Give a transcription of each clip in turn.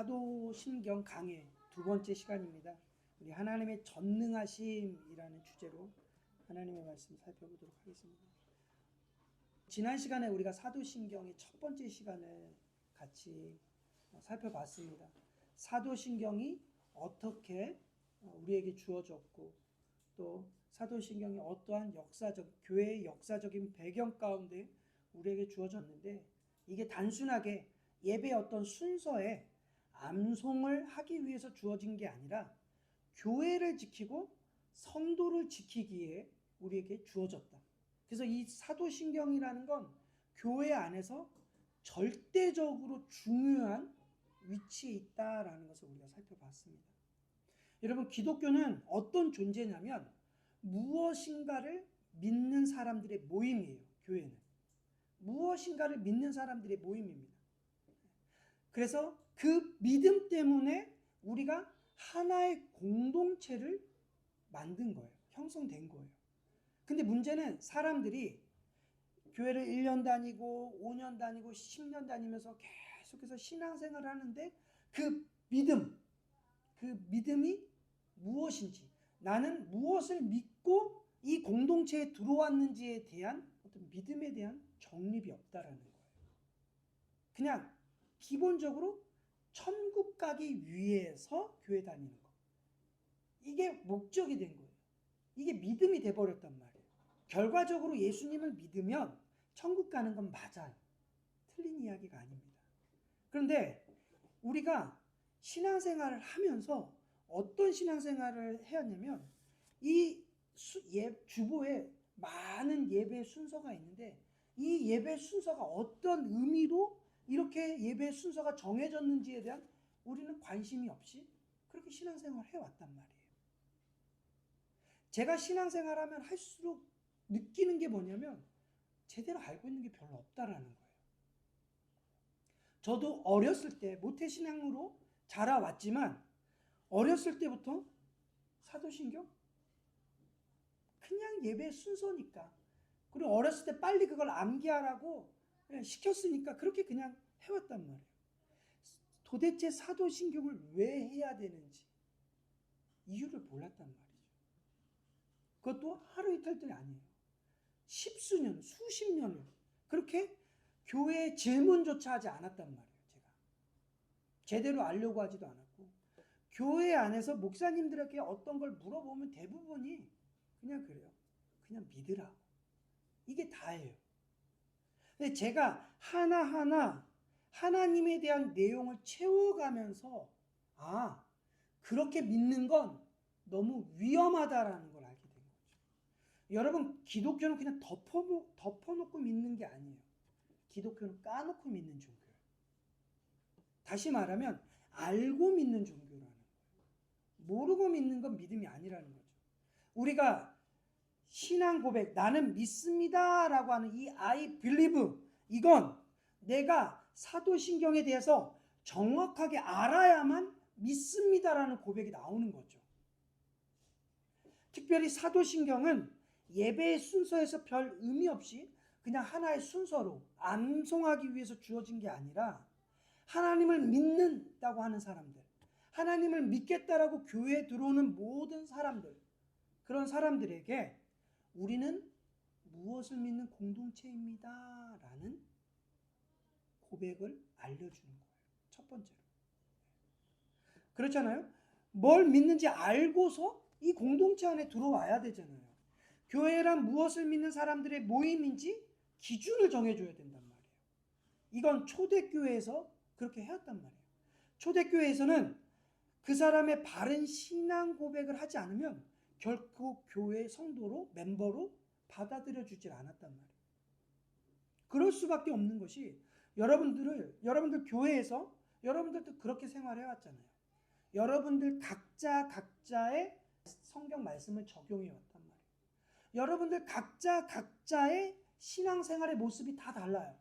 사도신경 강해 두 번째 시간입니다. 우리 하나님의 전능하심이라는 주제로 하나님의 말씀 살펴보도록 하겠습니다. 지난 시간에 우리가 사도신경의 첫 번째 시간을 같이 살펴봤습니다. 사도신경이 어떻게 우리에게 주어졌고 또 사도신경이 어떠한 교회의 역사적인 배경 가운데 우리에게 주어졌는데 이게 단순하게 예배의 어떤 순서에 암송을 하기 위해서 주어진 게 아니라 교회를 지키고 성도를 지키기에 우리에게 주어졌다. 그래서 이 사도신경이라는 건 교회 안에서 절대적으로 중요한 위치에 있다라는 것을 우리가 살펴봤습니다. 여러분, 기독교는 어떤 존재냐면 무엇인가를 믿는 사람들의 모임이에요. 교회는 무엇인가를 믿는 사람들의 모임입니다. 그래서 그 믿음 때문에 우리가 하나의 공동체를 만든 거예요. 형성된 거예요. 근데 문제는 사람들이 교회를 1년 다니고 5년 다니고 10년 다니면서 계속해서 신앙생활을 하는데 그 믿음이 무엇인지, 나는 무엇을 믿고 이 공동체에 들어왔는지에 대한 어떤 믿음에 대한 정립이 없다라는 거예요. 그냥 기본적으로 천국 가기 위해서 교회 다니는 거. 이게 목적이 된 거예요. 이게 믿음이 돼버렸단 말이에요. 결과적으로 예수님을 믿으면 천국 가는 건 맞아요. 틀린 이야기가 아닙니다. 그런데 우리가 신앙생활을 하면서 어떤 신앙생활을 해왔냐면 이 주보에 많은 예배 순서가 있는데 이 예배 순서가 어떤 의미로 이렇게 예배 순서가 정해졌는지에 대한 우리는 관심이 없이 그렇게 신앙생활을 해왔단 말이에요. 제가 신앙생활하면 할수록 느끼는 게 뭐냐면 제대로 알고 있는 게 별로 없다라는 거예요. 저도 어렸을 때 모태신앙으로 자라왔지만 어렸을 때부터 사도신경 그냥 예배 순서니까, 그리고 어렸을 때 빨리 그걸 암기하라고 시켰으니까 그렇게 그냥 해왔단 말이에요. 도대체 사도신경을 왜 해야 되는지 이유를 몰랐단 말이죠. 그것도 하루 이틀이 아니에요. 십수년, 수십 년을 그렇게 교회에 질문조차 하지 않았단 말이에요. 제가 제대로 알려고 하지도 않았고, 교회 안에서 목사님들에게 어떤 걸 물어보면 대부분이 그냥 그래요. 그냥 믿으라고. 이게 다예요. 근데 제가 하나하나 하나님에 대한 내용을 채워가면서 그렇게 믿는 건 너무 위험하다라는 걸 알게 된 거죠. 여러분, 기독교는 그냥 덮어놓고 믿는 게 아니에요. 기독교는 까놓고 믿는 종교예요. 다시 말하면 알고 믿는 종교라는 거예요. 모르고 믿는 건 믿음이 아니라는 거죠. 우리가 신앙 고백, 나는 믿습니다 라고 하는 이 I believe, 이건 내가 사도신경에 대해서 정확하게 알아야만 믿습니다라는 고백이 나오는 거죠. 특별히 사도신경은 예배의 순서에서 별 의미 없이 그냥 하나의 순서로 암송하기 위해서 주어진 게 아니라 하나님을 믿는다고 하는 사람들, 하나님을 믿겠다라고 교회에 들어오는 모든 사람들, 그런 사람들에게 우리는 무엇을 믿는 공동체입니다 라는 고백을 알려주는 거예요. 첫 번째로. 그렇잖아요. 뭘 믿는지 알고서 이 공동체 안에 들어와야 되잖아요. 교회란 무엇을 믿는 사람들의 모임인지 기준을 정해줘야 된단 말이에요. 이건 초대교회에서 그렇게 해왔단 말이에요. 초대교회에서는 그 사람의 바른 신앙 고백을 하지 않으면 결코 교회 성도로, 멤버로 받아들여주질 않았단 말이에요. 그럴 수밖에 없는 것이 여러분들 교회에서 여러분들도 그렇게 생활해왔잖아요. 여러분들 각자의 성경 말씀을 적용해왔단 말이에요. 여러분들 각자의 신앙생활의 모습이 다 달라요.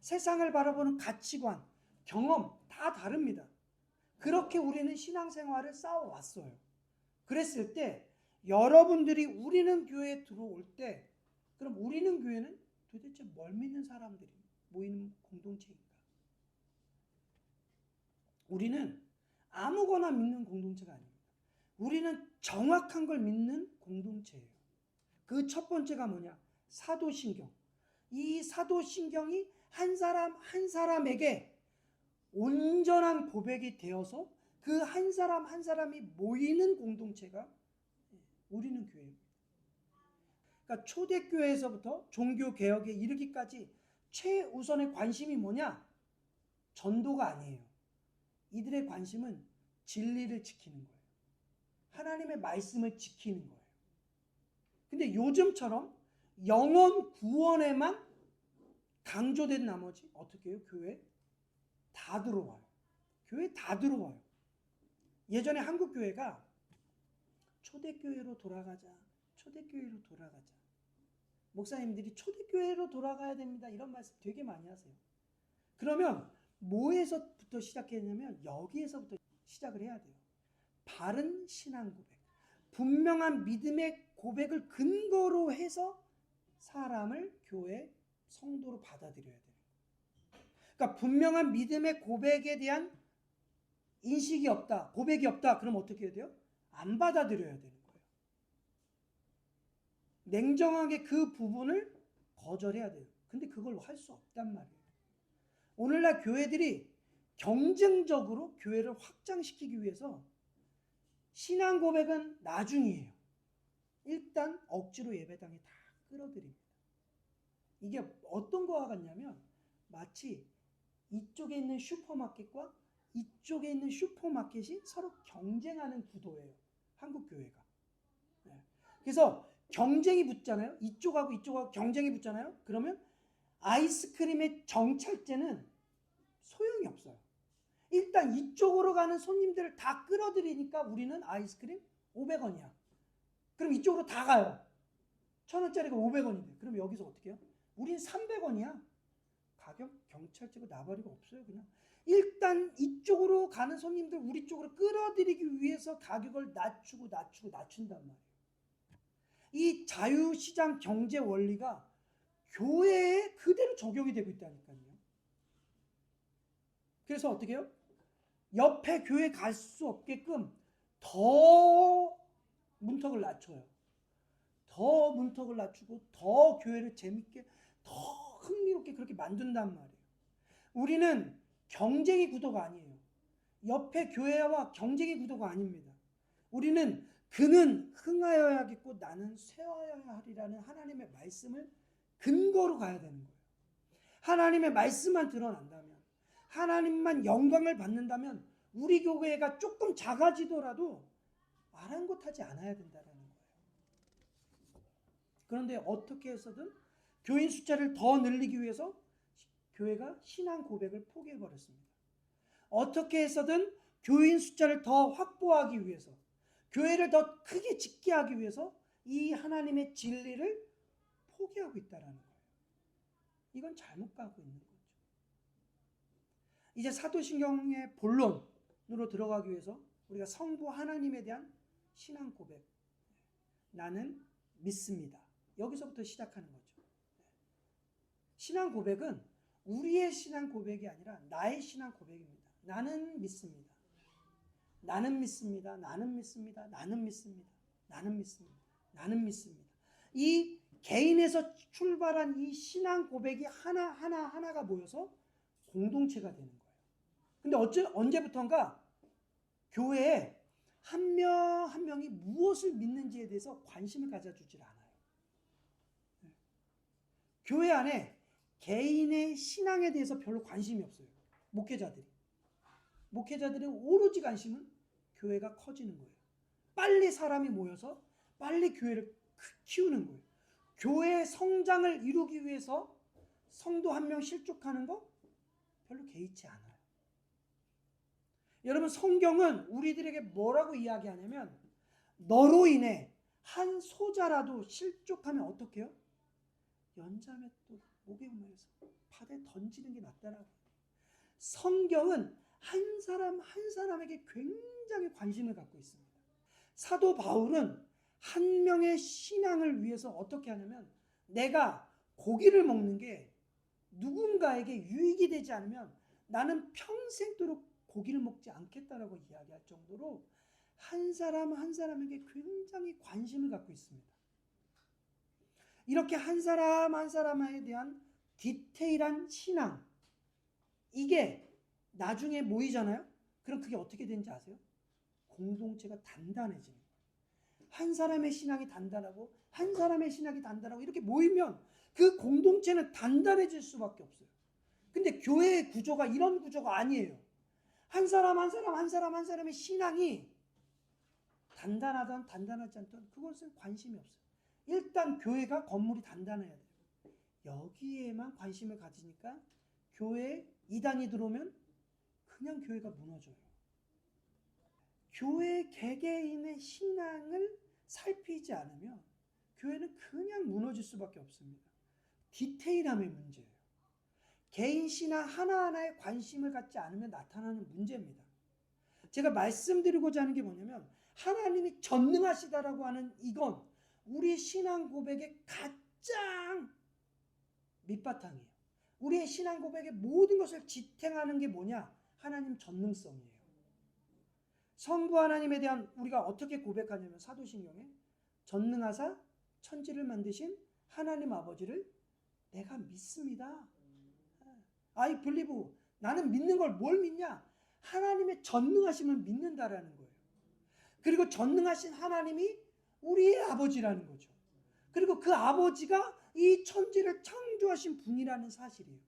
세상을 바라보는 가치관, 경험 다 다릅니다. 그렇게 우리는 신앙생활을 쌓아왔어요. 그랬을 때 여러분들이 우리는 교회에 들어올 때 그럼 우리는 교회는 도대체 뭘 믿는 사람들이 모이는 공동체인가? 우리는 아무거나 믿는 공동체가 아닙니다. 우리는 정확한 걸 믿는 공동체예요. 그 첫 번째가 뭐냐? 사도신경. 이 사도신경이 한 사람 한 사람에게 온전한 고백이 되어서 그 한 사람 한 사람이 모이는 공동체가 우리는 교회입니다. 그러니까 초대교회에서부터 종교개혁에 이르기까지 최우선의 관심이 뭐냐? 전도가 아니에요. 이들의 관심은 진리를 지키는 거예요. 하나님의 말씀을 지키는 거예요. 근데 요즘처럼 영혼 구원에만 강조된 나머지 어떻게 해요? 교회 다 들어와요. 교회 다 들어와요. 예전에 한국 교회가 초대교회로 돌아가자. 초대교회로 돌아가자. 목사님들이 초대교회로 돌아가야 됩니다. 이런 말씀 되게 많이 하세요. 그러면 뭐에서부터 시작했냐면 여기에서부터 시작을 해야 돼요. 바른 신앙 고백. 분명한 믿음의 고백을 근거로 해서 사람을 교회 성도로 받아들여야 돼요. 그러니까 분명한 믿음의 고백에 대한 인식이 없다, 고백이 없다. 그럼 어떻게 해야 돼요? 안 받아들여야 되는 거예요. 냉정하게 그 부분을 거절해야 돼요. 근데 그걸 할 수 없단 말이에요. 오늘날 교회들이 경쟁적으로 교회를 확장시키기 위해서 신앙 고백은 나중이에요. 일단 억지로 예배당에 다 끌어들입니다. 이게 어떤 거와 같냐면 마치 이쪽에 있는 슈퍼마켓과 이쪽에 있는 슈퍼마켓이 서로 경쟁하는 구도예요. 한국 교회가. 그래서 경쟁이 붙잖아요. 이쪽하고 이쪽하고 경쟁이 붙잖아요. 그러면 아이스크림의 정찰제는 소용이 없어요. 일단 이쪽으로 가는 손님들을 다 끌어들이니까 우리는 아이스크림 500원이야. 그럼 이쪽으로 다 가요. 1,000원짜리가 500원인데. 그럼 여기서 어떻게 해요? 우린 300원이야. 가격 경찰제고 나발이가 없어요. 그냥 일단 이쪽으로 가는 손님들 우리 쪽으로 끌어들이기 위해서 가격을 낮춘단 말이에요. 이 자유시장 경제 원리가 교회에 그대로 적용이 되고 있다니까요. 그래서 어떻게 해요? 옆에 교회 갈 수 없게끔 더 문턱을 낮춰요. 더 문턱을 낮추고 더 교회를 재밌게 더 흥미롭게 그렇게 만든단 말이에요. 우리는 경쟁의 구도가 아니에요. 옆에 교회와 경쟁의 구도가 아닙니다. 우리는 그는 흥하여야겠고 나는 쇠하여야 하리라는 하나님의 말씀을 근거로 가야 되는 거예요. 하나님의 말씀만 드러난다면, 하나님만 영광을 받는다면 우리 교회가 조금 작아지더라도 아랑곳하지 않아야 된다는 거예요. 그런데 어떻게 해서든 교인 숫자를 더 늘리기 위해서 교회가 신앙 고백을 포기해버렸습니다. 어떻게 해서든 교인 숫자를 더 확보하기 위해서, 교회를 더 크게 짓게 하기 위해서 이 하나님의 진리를 포기하고 있다는 거예요. 이건 잘못 가고 있는 거죠. 이제 사도신경의 본론으로 들어가기 위해서 우리가 성부 하나님에 대한 신앙 고백, 나는 믿습니다. 여기서부터 시작하는 거죠. 신앙 고백은 우리의 신앙 고백이 아니라 나의 신앙 고백입니다. 나는 믿습니다. 나는 믿습니다. 나는 믿습니다. 나는 믿습니다. 나는 믿습니다. 나는 믿습니다. 이 개인에서 출발한 이 신앙 고백이 하나가 모여서 공동체가 되는 거예요. 근데 언제부턴가 교회에 한 명 한 명이 무엇을 믿는지에 대해서 관심을 가져주질 않아요. 교회 안에 개인의 신앙에 대해서 별로 관심이 없어요. 목회자들의 오로지 관심은 교회가 커지는 거예요. 빨리 사람이 모여서 빨리 교회를 키우는 거예요. 교회의 성장을 이루기 위해서 성도 한 명 실족하는 거 별로 개의치 않아요. 여러분, 성경은 우리들에게 뭐라고 이야기하냐면 너로 인해 한 소자라도 실족하면 어떻게 해요? 연자맷돌 목에 매서 바다에 던지는 게 낫다라고. 성경은 한 사람 한 사람에게 굉장히 관심을 갖고 있습니다. 사도 바울은 한 명의 신앙을 위해서 어떻게 하냐면, 내가 고기를 먹는 게 누군가에게 유익이 되지 않으면 나는 평생도록 고기를 먹지 않겠다라고 이야기할 정도로 한 사람 한 사람에게 굉장히 관심을 갖고 있습니다. 이렇게 한 사람 한 사람에 대한 디테일한 신앙, 이게 나중에 모이잖아요. 그럼 그게 어떻게 되는지 아세요? 공동체가 단단해집니다. 한 사람의 신앙이 단단하고 한 사람의 신앙이 단단하고 이렇게 모이면 그 공동체는 단단해질 수밖에 없어요. 근데 교회의 구조가 이런 구조가 아니에요. 한 사람 한 사람 한 사람 한 사람의 신앙이 단단하든 단단하지 않든 그것은 관심이 없어요. 일단 교회가 건물이 단단해야 돼요. 여기에만 관심을 가지니까 교회에 이단이 들어오면 그냥 교회가 무너져요. 교회 개개인의 신앙을 살피지 않으면 교회는 그냥 무너질 수밖에 없습니다. 디테일함의 문제예요. 개인 신앙 하나하나에 관심을 갖지 않으면 나타나는 문제입니다. 제가 말씀드리고자 하는 게 뭐냐면 하나님이 전능하시다라고 하는 이건 우리 신앙 고백의 가장 밑바탕이에요. 우리의 신앙 고백의 모든 것을 지탱하는 게 뭐냐? 하나님 전능성이에요. 성부 하나님에 대한 우리가 어떻게 고백하냐면 사도신경에 전능하사 천지를 만드신 하나님 아버지를 내가 믿습니다. I believe. 나는 믿는 걸 뭘 믿냐? 하나님의 전능하심을 믿는다라는 거예요. 그리고 전능하신 하나님이 우리의 아버지라는 거죠. 그리고 그 아버지가 이 천지를 창조하신 분이라는 사실이에요.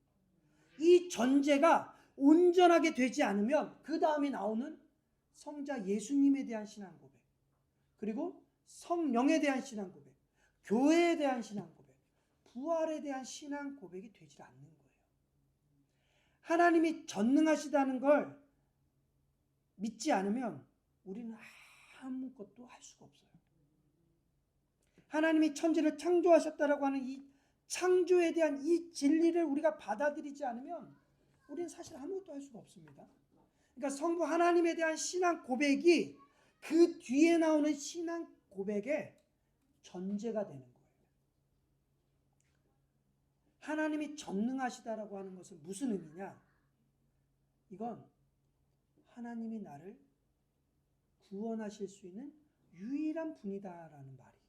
이 전제가 온전하게 되지 않으면 그 다음에 나오는 성자 예수님에 대한 신앙 고백, 그리고 성령에 대한 신앙 고백, 교회에 대한 신앙 고백, 부활에 대한 신앙 고백이 되질 않는 거예요. 하나님이 전능하시다는 걸 믿지 않으면 우리는 아무것도 할 수가 없어요. 하나님이 천지를 창조하셨다라고 하는 이 창조에 대한 이 진리를 우리가 받아들이지 않으면 우리는 사실 아무것도 할 수가 없습니다. 그러니까 성부 하나님에 대한 신앙 고백이 그 뒤에 나오는 신앙 고백의 전제가 되는 거예요. 하나님이 전능하시다라고 하는 것은 무슨 의미냐? 이건 하나님이 나를 구원하실 수 있는 유일한 분이다라는 말이에요.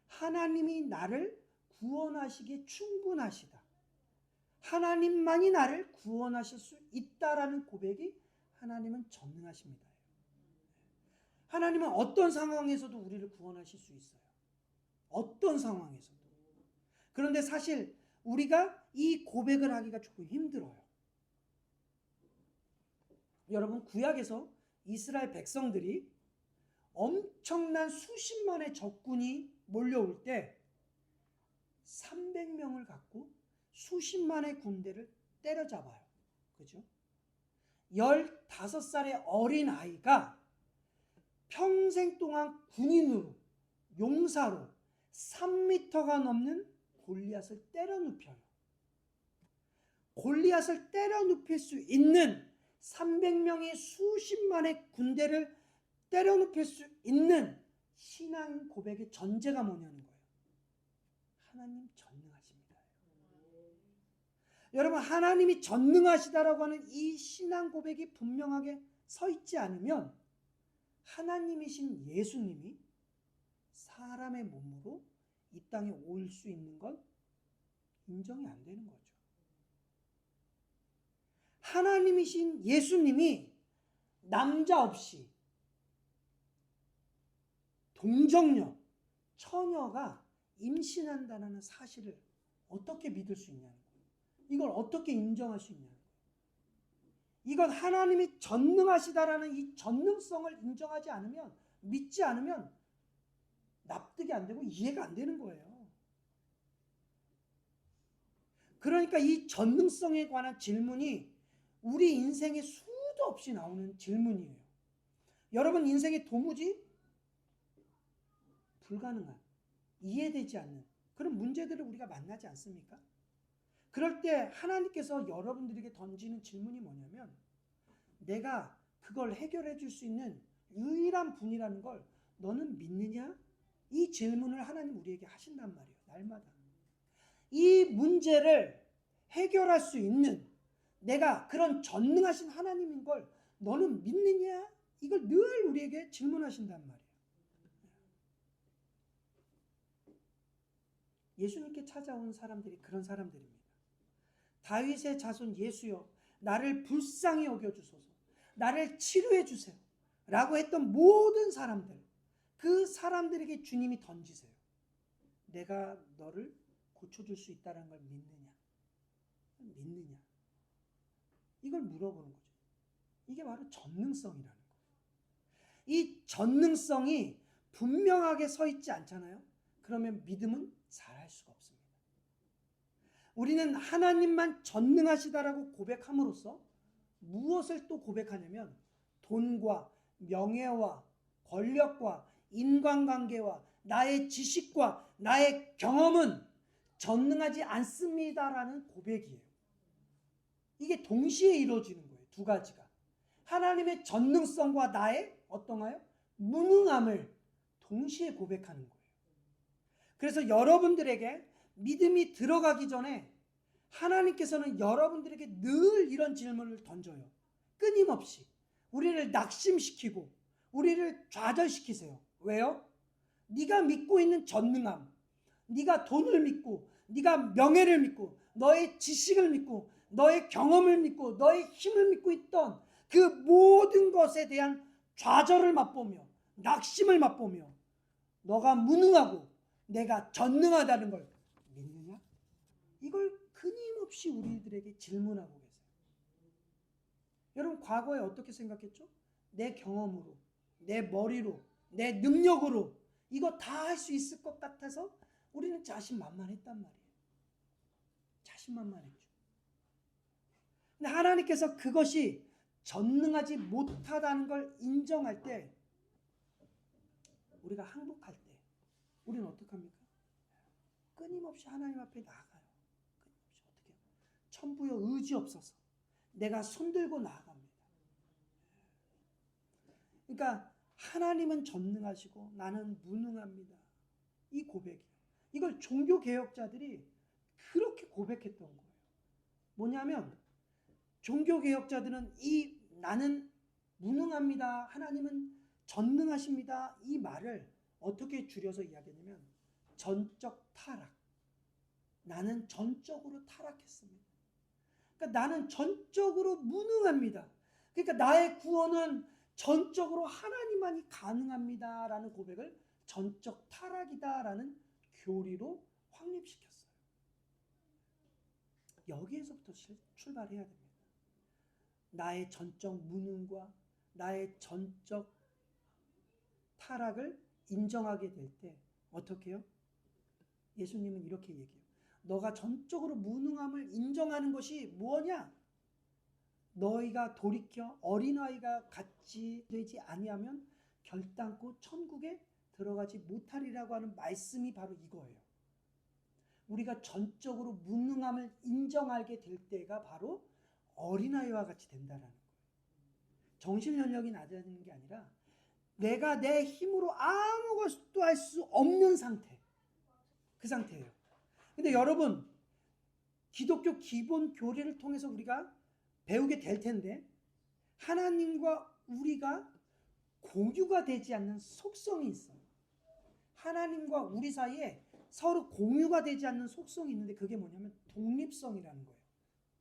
하나님이 나를 구원하시기에 충분하시다. 하나님만이 나를 구원하실 수 있다라는 고백이 하나님은 전능하십니다. 하나님은 어떤 상황에서도 우리를 구원하실 수 있어요. 어떤 상황에서도. 그런데 사실 우리가 이 고백을 하기가 조금 힘들어요. 여러분, 구약에서 이스라엘 백성들이 엄청난 수십만의 적군이 몰려올 때 300명을 갖고 수십만의 군대를 때려잡아요. 그죠? 15살의 어린 아이가 평생 동안 군인으로, 용사로 3m가 넘는 골리앗을 때려 눕혀요. 골리앗을 때려 눕힐 수 있는 300명의 수십만의 군대를 때려 눕힐 수 있는 신앙 고백의 전제가 뭐냐는 거예요. 하나님 전능하십니다. 여러분, 하나님이 전능하시다라고 하는 이 신앙 고백이 분명하게 서 있지 않으면 하나님이신 예수님이 사람의 몸으로 이 땅에 올 수 있는 건 인정이 안 되는 거죠. 하나님이신 예수님이 남자 없이 동정녀, 처녀가 임신한다는 사실을 어떻게 믿을 수 있냐는 거예요. 이걸 어떻게 인정할 수 있냐는 거예요. 이건 하나님이 전능하시다라는 이 전능성을 인정하지 않으면, 믿지 않으면 납득이 안 되고 이해가 안 되는 거예요. 그러니까 이 전능성에 관한 질문이 우리 인생에 수도 없이 나오는 질문이에요. 여러분 인생에 도무지 불가능한, 이해되지 않는 그런 문제들을 우리가 만나지 않습니까? 그럴 때 하나님께서 여러분들에게 던지는 질문이 뭐냐면, 내가 그걸 해결해 줄 수 있는 유일한 분이라는 걸 너는 믿느냐? 이 질문을 하나님 우리에게 하신단 말이에요. 날마다. 이 문제를 해결할 수 있는 내가 그런 전능하신 하나님인 걸 너는 믿느냐? 이걸 늘 우리에게 질문하신단 말이에요. 예수님께 찾아온 사람들이 그런 사람들입니다. 다윗의 자손 예수여, 나를 불쌍히 여겨주소서, 나를 치료해 주세요 라고 했던 모든 사람들, 그 사람들에게 주님이 던지세요. 내가 너를 고쳐줄 수 있다는 걸 믿느냐? 믿느냐? 이걸 물어보는 거죠. 이게 바로 전능성이라는 거예요. 이 전능성이 분명하게 서 있지 않잖아요. 그러면 믿음은 잘할 수가 없습니다. 우리는 하나님만 전능하시다라고 고백함으로써 무엇을 또 고백하냐면 돈과 명예와 권력과 인간관계와 나의 지식과 나의 경험은 전능하지 않습니다라는 고백이에요. 이게 동시에 이루어지는 거예요. 두 가지가. 하나님의 전능성과 나의 어떤가요? 무능함을 동시에 고백하는 거예요. 그래서 여러분들에게 믿음이 들어가기 전에 하나님께서는 여러분들에게 늘 이런 질문을 던져요. 끊임없이. 우리를 낙심시키고 우리를 좌절시키세요. 왜요? 네가 믿고 있는 전능함, 네가 돈을 믿고 네가 명예를 믿고 너의 지식을 믿고 너의 경험을 믿고 너의 힘을 믿고 있던 그 모든 것에 대한 좌절을 맛보며 낙심을 맛보며 너가 무능하고 내가 전능하다는 걸 믿느냐? 이걸 끊임없이 우리들에게 질문하고 계세요. 여러분 과거에 어떻게 생각했죠? 내 경험으로, 내 머리로, 내 능력으로 이거 다 할 수 있을 것 같아서 우리는 자신만만했단 말이에요. 자신만만했죠. 근데 하나님께서 그것이 전능하지 못하다는 걸 인정할 때, 우리가 항복할 때 우리는 어떻게 합니까? 끊임없이 하나님 앞에 나아가요. 끊임없이 어떻게 해요? 천부여 의지 없어서 내가 손들고 나아갑니다. 그러니까 하나님은 전능하시고 나는 무능합니다. 이 고백이에요. 이걸 종교개혁자들이 그렇게 고백했던 거예요. 뭐냐면 종교개혁자들은 이 나는 무능합니다, 하나님은 전능하십니다, 이 말을 어떻게 줄여서 이야기하냐면 전적 타락. 나는 전적으로 타락했습니다. 그러니까 나는 전적으로 무능합니다. 그러니까 나의 구원은 전적으로 하나님만이 가능합니다라는 고백을 전적 타락이다라는 교리로 확립시켰어요. 여기에서부터 출발해야 됩니다. 나의 전적 무능과 나의 전적 타락을 인정하게 될 때 어떻게 해요? 예수님은 이렇게 얘기해요. 너가 전적으로 무능함을 인정하는 것이 뭐냐? 너희가 돌이켜 어린아이가 같이 되지 아니하면 결단코 천국에 들어가지 못하리라고 하는 말씀이 바로 이거예요. 우리가 전적으로 무능함을 인정하게 될 때가 바로 어린아이와 같이 된다는 거예요. 정신연령이 낮아지는 게 아니라 내가 내 힘으로 아무것도 할 수 없는 상태, 그 상태예요. 근데 여러분, 기독교 기본 교리를 통해서 우리가 배우게 될 텐데 하나님과 우리가 공유가 되지 않는 속성이 있어요. 하나님과 우리 사이에 서로 공유가 되지 않는 속성이 있는데 그게 뭐냐면 독립성이라는 거예요.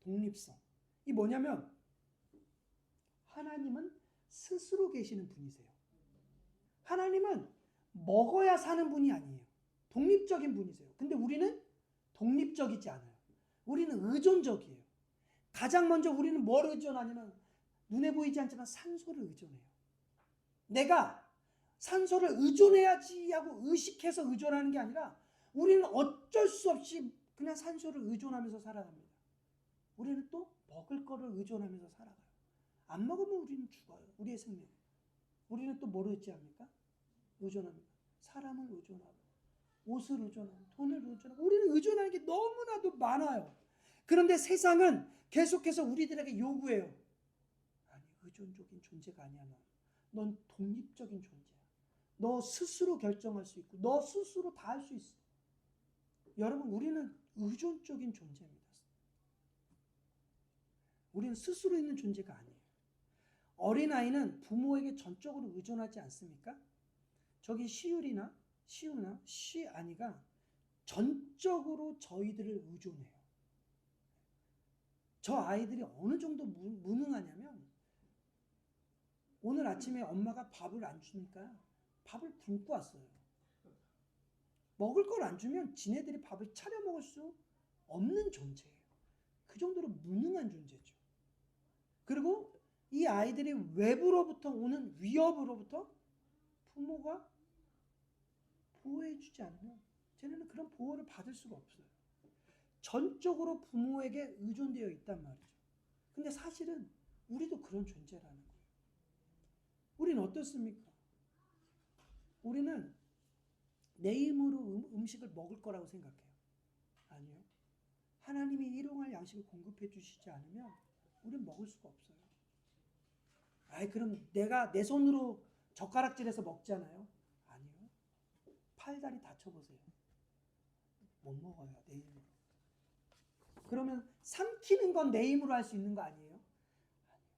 독립성. 이 뭐냐면 하나님은 스스로 계시는 분이세요. 하나님은 먹어야 사는 분이 아니에요. 독립적인 분이세요. 근데 우리는 독립적이지 않아요. 우리는 의존적이에요. 가장 먼저 우리는 뭘 의존하냐면 눈에 보이지 않지만 산소를 의존해요. 내가 산소를 의존해야지 하고 의식해서 의존하는 게 아니라 우리는 어쩔 수 없이 그냥 산소를 의존하면서 살아갑니다. 우리는 또 먹을 거를 의존하면서 살아가요. 안 먹으면 우리는 죽어요. 우리의 생명. 우리는 또 뭘 의지합니까? 의존합니다. 사람을 의존하고 옷을 의존하고 돈을 의존하고 우리는 의존하는 게 너무나도 많아요. 그런데 세상은 계속해서 우리들에게 요구해요. 아니, 의존적인 존재가 아니야. 넌 독립적인 존재야. 너 스스로 결정할 수 있고 너 스스로 다 할 수 있어. 여러분, 우리는 의존적인 존재입니다. 우리는 스스로 있는 존재가 아니에요. 어린아이는 부모에게 전적으로 의존하지 않습니까? 저기 시우나 시아니가 전적으로 저희들을 의존해요. 저 아이들이 어느 정도 무능하냐면 오늘 아침에 엄마가 밥을 안 주니까 밥을 굶고 왔어요. 먹을 걸 안 주면 지네들이 밥을 차려 먹을 수 없는 존재예요. 그 정도로 무능한 존재죠. 그리고 이 아이들이 외부로부터 오는 위협으로부터 부모가 보호해주지 않으면 쟤네는 그런 보호를 받을 수가 없어요. 전적으로 부모에게 의존되어 있단 말이죠. 근데 사실은 우리도 그런 존재라는 거예요. 우리는 어떻습니까? 우리는 내 힘으로 음식을 먹을 거라고 생각해요. 아니요. 하나님이 일용할 양식을 공급해 주시지 않으면 우리는 먹을 수가 없어요. 아이, 그럼 내가 내 손으로 젓가락질해서 먹잖아요. 아니요. 팔다리 다쳐보세요. 못 먹어요, 내 힘으로. 그러면 삼키는 건 내 힘으로 할 수 있는 거 아니에요? 아니요.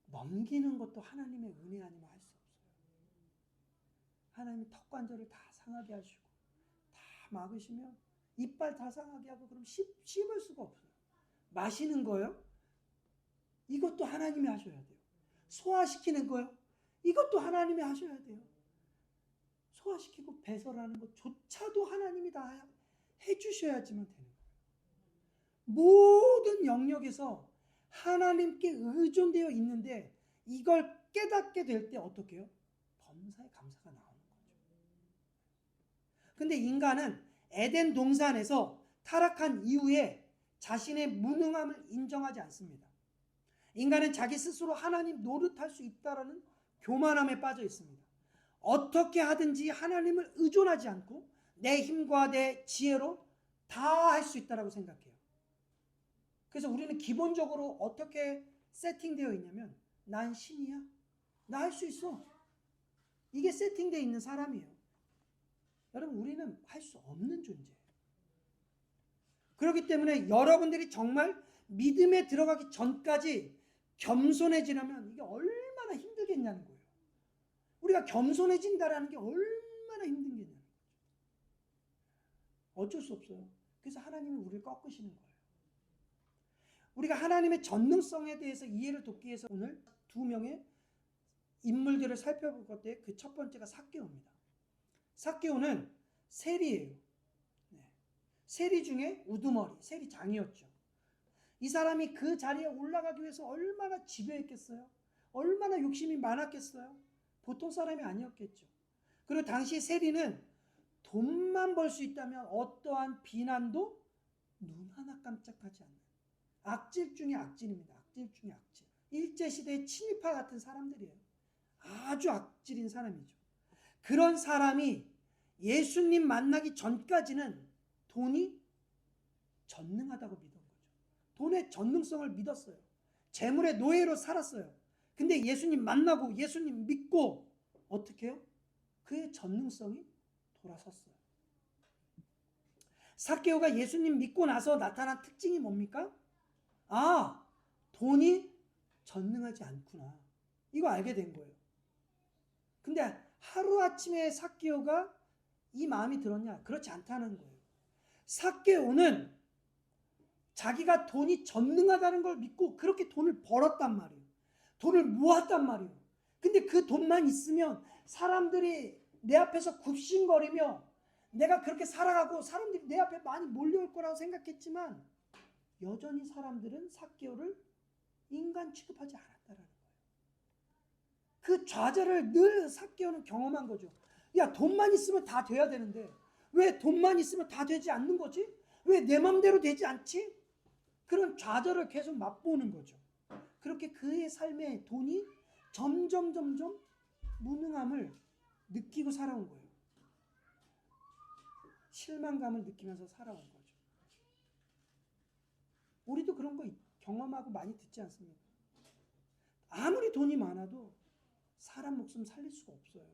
넘기는 것도 하나님의 은혜 아니면 할 수 없어요. 하나님이 턱관절을 다 상하게 하시고 다 막으시면 이빨 다 상하게 하고 그럼 씹을 수가 없어요. 마시는 거요? 이것도 하나님이 하셔야 돼요. 소화시키는 거요? 이것도 하나님이 하셔야 돼요. 소화시키고 배설하는 것조차도 하나님이 다 해주셔야지만 되는 거예요. 모든 영역에서 하나님께 의존되어 있는데 이걸 깨닫게 될 때 어떻게 해요? 범사에 감사가 나오는 거죠. 근데 인간은 에덴 동산에서 타락한 이후에 자신의 무능함을 인정하지 않습니다. 인간은 자기 스스로 하나님 노릇할 수 있다라는 교만함에 빠져 있습니다. 어떻게 하든지 하나님을 의존하지 않고 내 힘과 내 지혜로 다 할 수 있다라고 생각해요. 그래서 우리는 기본적으로 어떻게 세팅되어 있냐면 난 신이야. 나 할 수 있어. 이게 세팅되어 있는 사람이에요. 여러분, 우리는 할 수 없는 존재예요. 그렇기 때문에 여러분들이 정말 믿음에 들어가기 전까지 겸손해지려면 이게 얼마나 힘들겠냐는 거예요. 우리가 겸손해진다라는 게 얼마나 힘든겠냐는 거죠. 어쩔 수 없어요. 그래서 하나님이 우리를 꺾으시는 거예요. 우리가 하나님의 전능성에 대해서 이해를 돕기 위해서 오늘 두 명의 인물들을 살펴볼 건데 그 첫 번째가 삭개오입니다. 삭개오는 세리예요. 세리 중에 우두머리, 세리장이었죠. 이 사람이 그 자리에 올라가기 위해서 얼마나 집요했겠어요? 얼마나 욕심이 많았겠어요? 보통 사람이 아니었겠죠. 그리고 당시 세리는 돈만 벌 수 있다면 어떠한 비난도 눈 하나 깜짝하지 않는 악질 중에 악질입니다. 악질 중에 악질. 일제시대의 친일파 같은 사람들이에요. 아주 악질인 사람이죠. 그런 사람이 예수님 만나기 전까지는 돈이 전능하다고 믿은 거죠. 돈의 전능성을 믿었어요. 재물의 노예로 살았어요. 근데 예수님 만나고 예수님 믿고 어떻게 해요? 그의 전능성이 돌아섰어요. 삭개오가 예수님 믿고 나서 나타난 특징이 뭡니까? 아, 돈이 전능하지 않구나. 이거 알게 된 거예요. 근데 하루아침에 삭개오가 이 마음이 들었냐? 그렇지 않다는 거예요. 삭개오는 자기가 돈이 전능하다는 걸 믿고 그렇게 돈을 벌었단 말이에요. 돈을 모았단 말이에요. 근데 그 돈만 있으면 사람들이 내 앞에서 굽신거리며 내가 그렇게 살아가고 사람들이 내 앞에 많이 몰려올 거라고 생각했지만 여전히 사람들은 삭개오를 인간 취급하지 않았다라는 거예요. 그 좌절을 늘 삭개오는 경험한 거죠. 야, 돈만 있으면 다 돼야 되는데 왜 돈만 있으면 다 되지 않는 거지? 왜 내 맘대로 되지 않지? 그런 좌절을 계속 맛보는 거죠. 그렇게 그의 삶에 돈이 점점 무능함을 느끼고 살아온 거예요. 실망감을 느끼면서 살아온 거죠. 우리도 그런 거 경험하고 많이 듣지 않습니까? 아무리 돈이 많아도 사람 목숨 살릴 수가 없어요.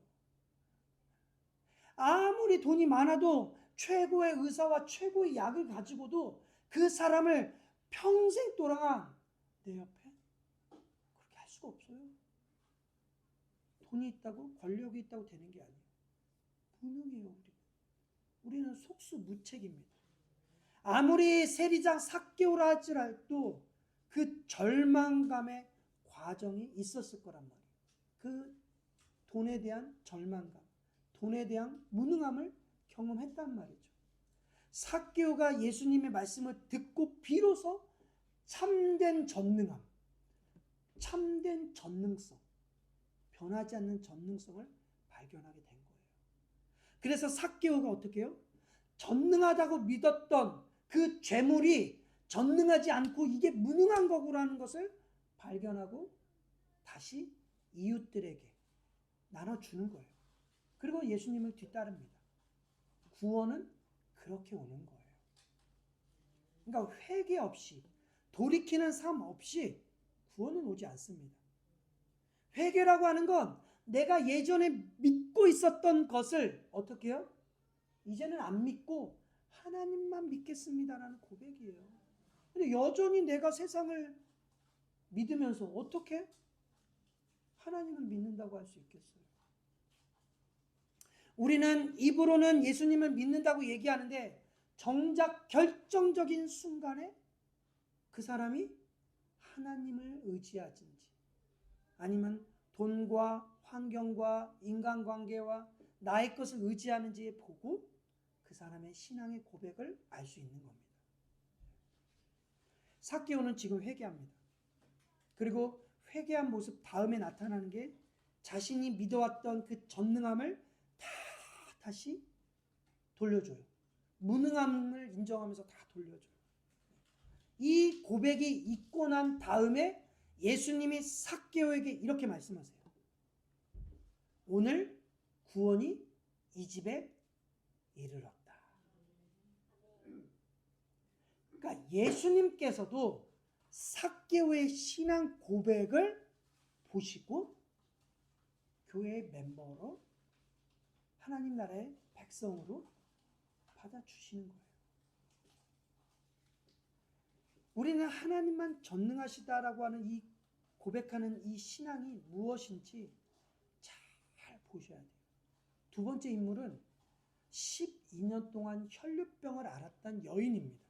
아무리 돈이 많아도 최고의 의사와 최고의 약을 가지고도 그 사람을 평생 또랑아 내 옆에? 그렇게 할 수가 없어요. 돈이 있다고 권력이 있다고 되는 게 아니에요. 무능해요. 우리는 속수무책입니다. 아무리 세리장 삭개오라 할지라도 그 절망감의 과정이 있었을 거란 말이에요. 그 돈에 대한 절망감, 돈에 대한 무능함을 경험했단 말이죠. 삭개오가 예수님의 말씀을 듣고 비로소 참된 전능함, 참된 전능성, 변하지 않는 전능성을 발견하게 된 거예요. 그래서 삭개오가 어떻게 해요? 전능하다고 믿었던 그 죄물이 전능하지 않고 이게 무능한 거구라는 것을 발견하고 다시 이웃들에게 나눠주는 거예요. 그리고 예수님을 뒤따릅니다. 구원은 그렇게 오는 거예요. 그러니까 회개 없이, 돌이키는 삶 없이 구원은 오지 않습니다. 회개라고 하는 건 내가 예전에 믿고 있었던 것을 어떻게 해요? 이제는 안 믿고 하나님만 믿겠습니다라는 고백이에요. 근데 여전히 내가 세상을 믿으면서 어떻게 하나님을 믿는다고 할 수 있겠어요? 우리는 입으로는 예수님을 믿는다고 얘기하는데 정작 결정적인 순간에 그 사람이 하나님을 의지하든지 아니면 돈과 환경과 인간관계와 나의 것을 의지하는지 보고 그 사람의 신앙의 고백을 알 수 있는 겁니다. 삭개오는 지금 회개합니다. 그리고 회개한 모습 다음에 나타나는 게 자신이 믿어왔던 그 전능함을 다시 돌려줘요. 무능함을 인정하면서 다 돌려줘요. 이 고백이 있고 난 다음에 예수님이 삭개오에게 이렇게 말씀하세요. 오늘 구원이 이 집에 이르렀다. 그러니까 예수님께서도 삭개오의 신앙 고백을 보시고 교회의 멤버로 하나님 나라의 백성으로 받아주시는 거예요. 우리는 하나님만 전능하시다라고 하는 이 고백하는 이 신앙이 무엇인지 잘 보셔야 돼요. 두 번째 인물은 12년 동안 혈류병을 앓았던 여인입니다.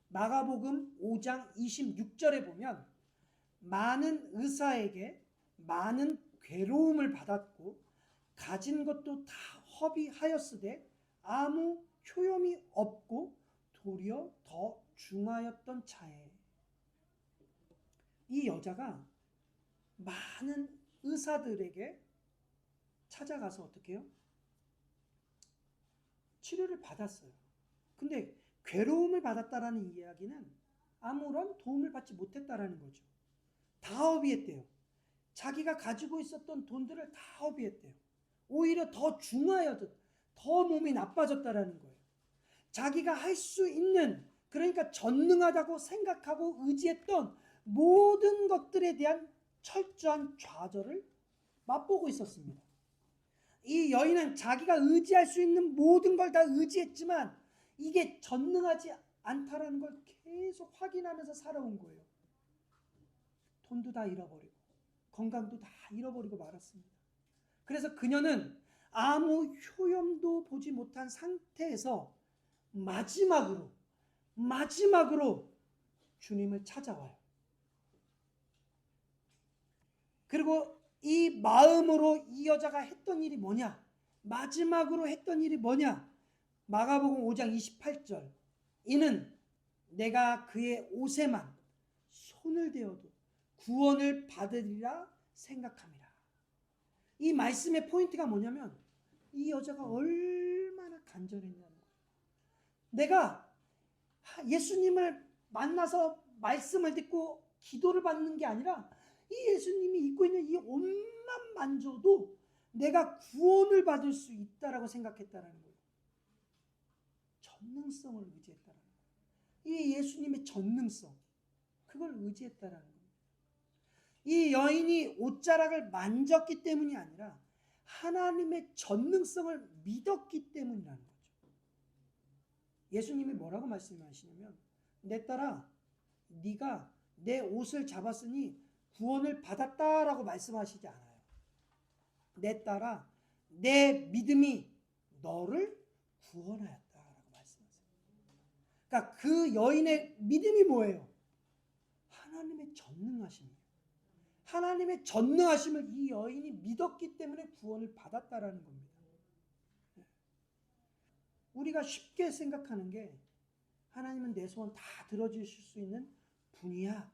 마가복음 5장 26절에 보면 많은 의사에게 많은 괴로움을 받았고 가진 것도 다 허비하였으되 아무 효험이 없고 도리어 더 중하였던 차에 이 여자가 많은 의사들에게 찾아가서 어떻게 해요? 치료를 받았어요. 근데 괴로움을 받았다라는 이야기는 아무런 도움을 받지 못했다라는 거죠. 다 허비했대요. 자기가 가지고 있었던 돈들을 다 허비했대요. 오히려 더 중하여졌, 더 몸이 나빠졌다라는 거예요. 자기가 할 수 있는, 그러니까 전능하다고 생각하고 의지했던 모든 것들에 대한 철저한 좌절을 맛보고 있었습니다. 이 여인은 자기가 의지할 수 있는 모든 걸 다 의지했지만 이게 전능하지 않다라는 걸 계속 확인하면서 살아온 거예요. 돈도 다 잃어버리고 건강도 다 잃어버리고 말았습니다. 그래서 그녀는 아무 효험도 보지 못한 상태에서 마지막으로 주님을 찾아와요. 그리고 이 마음으로 이 여자가 했던 일이 뭐냐? 마지막으로 했던 일이 뭐냐? 마가복음 5장 28절. 이는 내가 그의 옷에만 손을 대어도 구원을 받으리라 생각함이라. 이 말씀의 포인트가 뭐냐면 이 여자가 얼마나 간절했냐는 거예요. 내가 예수님을 만나서 말씀을 듣고 기도를 받는 게 아니라 이 예수님이 입고 있는 이 옷만 만져도 내가 구원을 받을 수 있다라고 생각했다라는 거예요. 전능성을 의지했다라는 거예요. 이 예수님의 전능성, 그걸 의지했다라는 거예요. 이 여인이 옷자락을 만졌기 때문이 아니라 하나님의 전능성을 믿었기 때문이라는 거죠. 예수님이 뭐라고 말씀하시냐면 내 딸아 네가 내 옷을 잡았으니 구원을 받았다라고 말씀하시지 않아요. 내 딸아, 내 믿음이 너를 구원하였다라고 말씀하세요. 그러니까 그 여인의 믿음이 뭐예요? 하나님의 전능하심이에요. 하나님의 전능하심을 이 여인이 믿었기 때문에 구원을 받았다라는 겁니다. 우리가 쉽게 생각하는 게 하나님은 내 소원 다 들어주실 수 있는 분이야.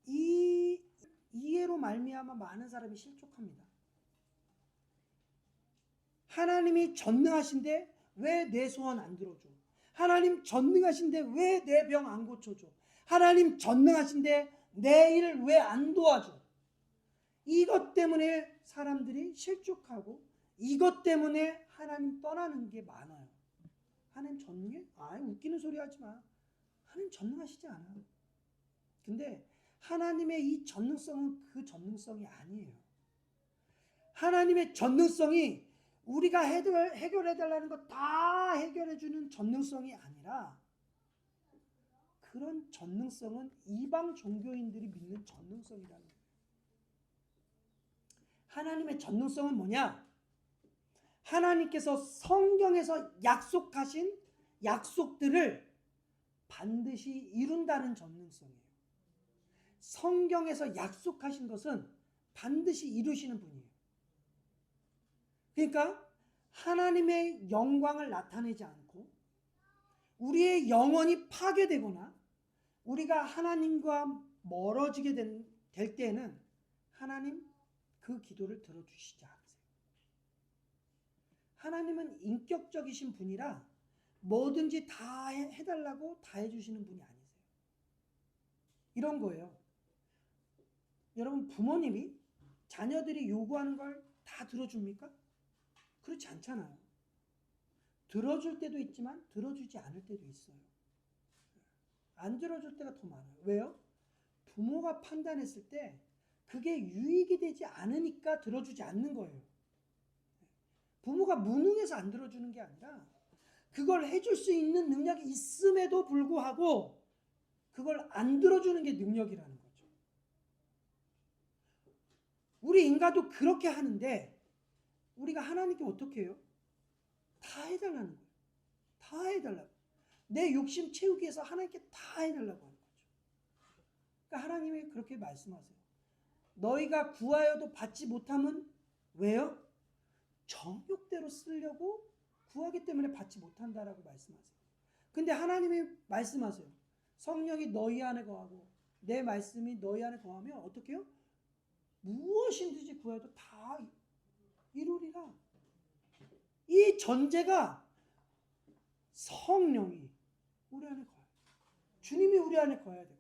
이 이해로 말미암아 많은 사람이 실족합니다. 하나님이 전능하신데 왜 내 소원 안 들어줘? 하나님 전능하신데 왜 내 병 안 고쳐줘? 하나님 전능하신데 내 일 왜 안 도와줘? 이것 때문에 사람들이 실족하고 이것 때문에 하나님 떠나는 게 많아요. 하나님 전능해? 아이 웃기는 소리 하지 마. 하나님 전능하시지 않아. 근데 하나님의 이 전능성은 그 전능성이 아니에요. 하나님의 전능성이 우리가 해결해달라는 거 다 해결해주는 전능성이 아니라 그런 전능성은 이방 종교인들이 믿는 전능성이라는 거예요. 하나님의 전능성은 뭐냐? 하나님께서 성경에서 약속하신 약속들을 반드시 이룬다는 전능성이에요. 성경에서 약속하신 것은 반드시 이루시는 분이에요. 그러니까 하나님의 영광을 나타내지 않고 우리의 영혼이 파괴되거나 우리가 하나님과 멀어지게 될 때에는 하나님 그 기도를 들어주시지 않으세요. 하나님은 인격적이신 분이라 뭐든지 다 해달라고 다 해주시는 분이 아니세요. 이런 거예요. 여러분 부모님이 자녀들이 요구하는 걸 다 들어줍니까? 그렇지 않잖아요. 들어줄 때도 있지만 들어주지 않을 때도 있어요. 안 들어줄 때가 더 많아요. 왜요? 부모가 판단했을 때 그게 유익이 되지 않으니까 들어주지 않는 거예요. 부모가 무능해서 안 들어주는 게 아니라 그걸 해줄 수 있는 능력이 있음에도 불구하고 그걸 안 들어주는 게 능력이라는 거죠. 우리 인간도 그렇게 하는데 우리가 하나님께 어떻게 해요? 다 해달라는 거예요. 다 해달라고. 내 욕심 채우기 위해서 하나님께 다 해달라고 하는 거죠. 그러니까 하나님이 그렇게 말씀하세요. 너희가 구하여도 받지 못함은 왜요? 정욕대로 쓰려고 구하기 때문에 받지 못한다라고 말씀하세요. 근데 하나님이 말씀하세요. 성령이 너희 안에 거하고 내 말씀이 너희 안에 거하면 어떻게 해요? 무엇이든지 구해도 다 이루리라. 이 전제가 성령이 우리 안에 거해요. 주님이 우리 안에 거해야 되고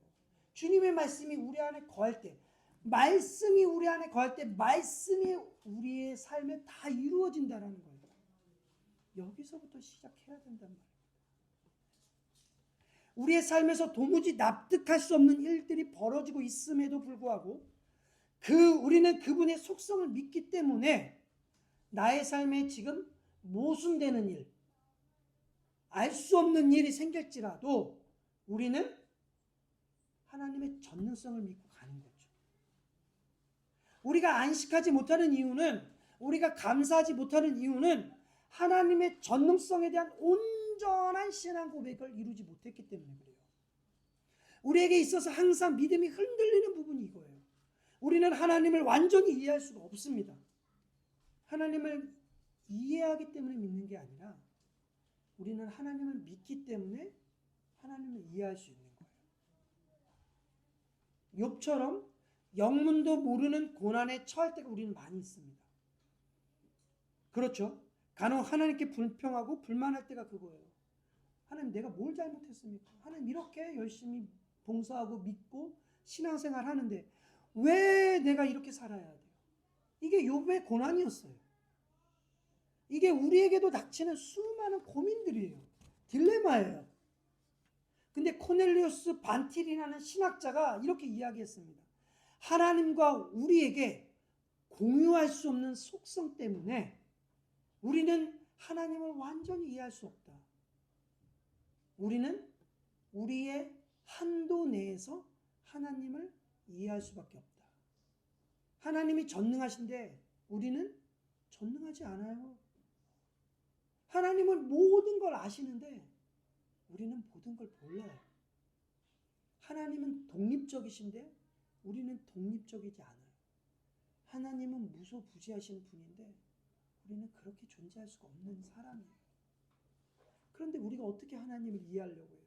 주님의 말씀이 우리 안에 거할 때 말씀이 우리 안에 거할 때 말씀이 우리의 삶에 다 이루어진다라는 거예요. 여기서부터 시작해야 된단 말이에요. 우리의 삶에서 도무지 납득할 수 없는 일들이 벌어지고 있음에도 불구하고 우리는 그분의 속성을 믿기 때문에 나의 삶에 지금 모순되는 일, 알 수 없는 일이 생길지라도 우리는 하나님의 전능성을 믿고 가는 거죠. 우리가 안식하지 못하는 이유는 우리가 감사하지 못하는 이유는 하나님의 전능성에 대한 온전한 신앙 고백을 이루지 못했기 때문에 그래요. 우리에게 있어서 항상 믿음이 흔들리는 부분이 이거예요. 우리는 하나님을 완전히 이해할 수가 없습니다. 하나님을 이해하기 때문에 믿는 게 아니라 우리는 하나님을 믿기 때문에 하나님을 이해할 수 있는 거예요. 욥처럼 영문도 모르는 고난에 처할 때가 우리는 많이 있습니다. 그렇죠? 간혹 하나님께 불평하고 불만할 때가 그거예요. 하나님 내가 뭘 잘못했습니까? 하나님 이렇게 열심히 봉사하고 믿고 신앙생활 하는데 왜 내가 이렇게 살아야 돼요? 이게 욥의 고난이었어요. 이게 우리에게도 닥치는 수많은 고민들이에요. 딜레마예요. 근데 코넬리우스 반틸이라는 신학자가 이렇게 이야기했습니다. 하나님과 우리에게 공유할 수 없는 속성 때문에 우리는 하나님을 완전히 이해할 수 없다. 우리는 우리의 한도 내에서 하나님을 이해할 수밖에 없다. 하나님이 전능하신데 우리는 전능하지 않아요. 하나님은 모든 걸 아시는데 우리는 모든 걸 몰라요. 하나님은 독립적이신데 우리는 독립적이지 않아요. 하나님은 무소부지하신 분인데 우리는 그렇게 존재할 수가 없는 사람이에요. 그런데 우리가 어떻게 하나님을 이해하려고 해요?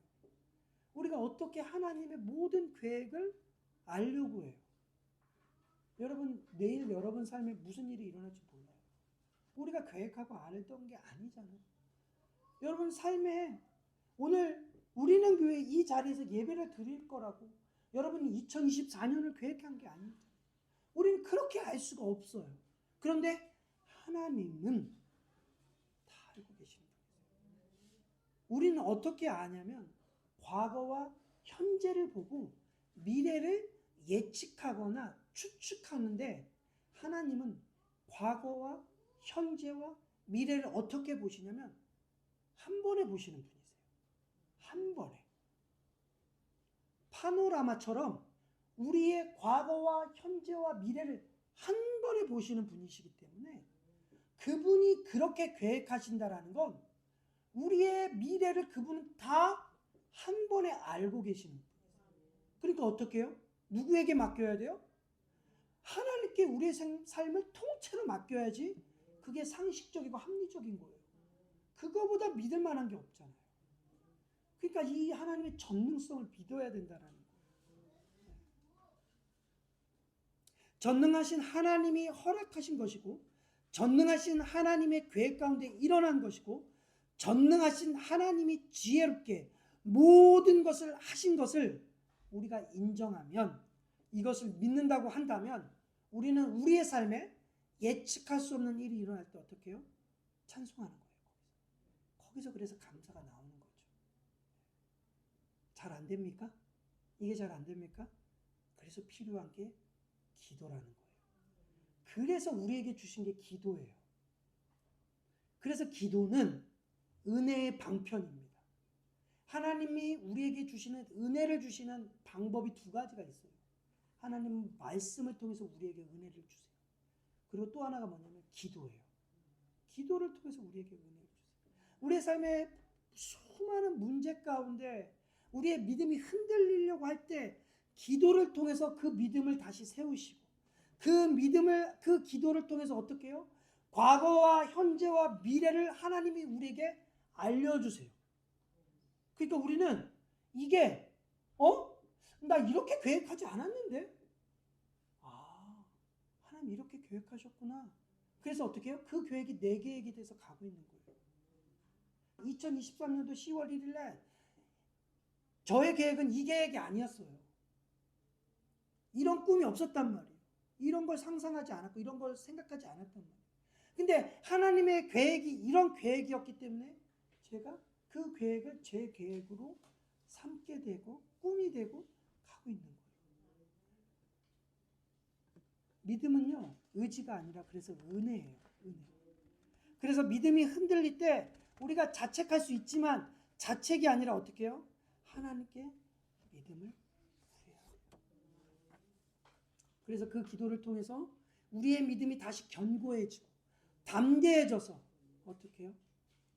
우리가 어떻게 하나님의 모든 계획을 알려고 해요? 여러분, 내일 여러분 삶에 무슨 일이 일어날지 몰라요. 우리가 계획하고 알던 게 아니잖아요. 여러분 삶에 오늘 우리는 교회 이 자리에서 예배를 드릴 거라고 여러분이 2024년을 계획한 게 아닙니다. 우리는 그렇게 알 수가 없어요. 그런데 하나님은 다 알고 계십니다. 우리는 어떻게 아냐면 과거와 현재를 보고 미래를 예측하거나 추측하는데 하나님은 과거와 현재와 미래를 어떻게 보시냐면 한 번에 보시는 분이세요. 한 번에. 파노라마처럼 우리의 과거와 현재와 미래를 한 번에 보시는 분이시기 때문에 그분이 그렇게 계획하신다라는 건 우리의 미래를 그분은 다 한 번에 알고 계시는 분이세요. 그러니까 어떻게 해요? 누구에게 맡겨야 돼요? 하나님께 우리의 삶을 통째로 맡겨야지 그게 상식적이고 합리적인 거예요. 그거보다 믿을 만한 게 없잖아요. 그러니까 이 하나님의 전능성을 믿어야 된다는 거예요. 전능하신 하나님이 허락하신 것이고 전능하신 하나님의 계획 가운데 일어난 것이고 전능하신 하나님이 지혜롭게 모든 것을 하신 것을 우리가 인정하면 이것을 믿는다고 한다면 우리는 우리의 삶에 예측할 수 없는 일이 일어날 때 어떻게 해요? 찬송하는 거예요. 거기서 그래서 감사가 나오는 거죠. 잘 안 됩니까? 이게 잘 안 됩니까? 그래서 필요한 게 기도라는 거예요. 그래서 우리에게 주신 게 기도예요. 그래서 기도는 은혜의 방편입니다. 하나님이 우리에게 주시는 은혜를 주시는 방법이 두 가지가 있어요. 하나님은 말씀을 통해서 우리에게 은혜를 주세요. 그리고 또 하나가 뭐냐면 기도예요. 기도를 통해서 우리에게 은혜를 주세요. 우리의 삶에 수많은 문제 가운데 우리의 믿음이 흔들리려고 할 때 기도를 통해서 그 믿음을 다시 세우시고 그 기도를 통해서 어떻게 해요? 과거와 현재와 미래를 하나님이 우리에게 알려주세요. 그러니까 우리는 이게 나 이렇게 계획하지 않았는데 하나님 이렇게 계획하셨구나. 그래서 어떻게 해요? 그 계획이 내 계획이 돼서 가고 있는 거예요. 2023년도 10월 1일 날 저의 계획은 이 계획이 아니었어요. 이런 꿈이 없었단 말이에요. 이런 걸 상상하지 않았고 이런 걸 생각하지 않았단 말이에요. 근데 하나님의 계획이 이런 계획이었기 때문에 제가 그 계획을 제 계획으로 삼게 되고 꿈이 되고 가고 있는 거예요. 믿음은요, 의지가 아니라 그래서 은혜예요. 은혜. 그래서 믿음이 흔들릴 때 우리가 자책할 수 있지만 자책이 아니라 어떻게 해요? 하나님께 믿음을 구해야 해요. 그래서 그 기도를 통해서 우리의 믿음이 다시 견고해지고 담대해져서 어떻게 해요?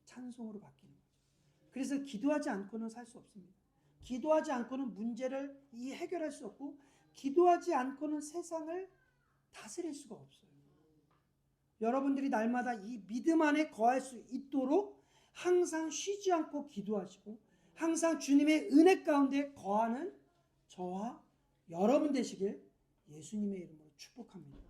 찬송으로 바뀌는 거죠. 그래서 기도하지 않고는 살 수 없습니다. 기도하지 않고는 문제를 해결할 수 없고 기도하지 않고는 세상을 다스릴 수가 없어요. 여러분들이 날마다 이 믿음 안에 거할 수 있도록 항상 쉬지 않고 기도하시고 항상 주님의 은혜 가운데 거하는 저와 여러분 되시길 예수님의 이름으로 축복합니다.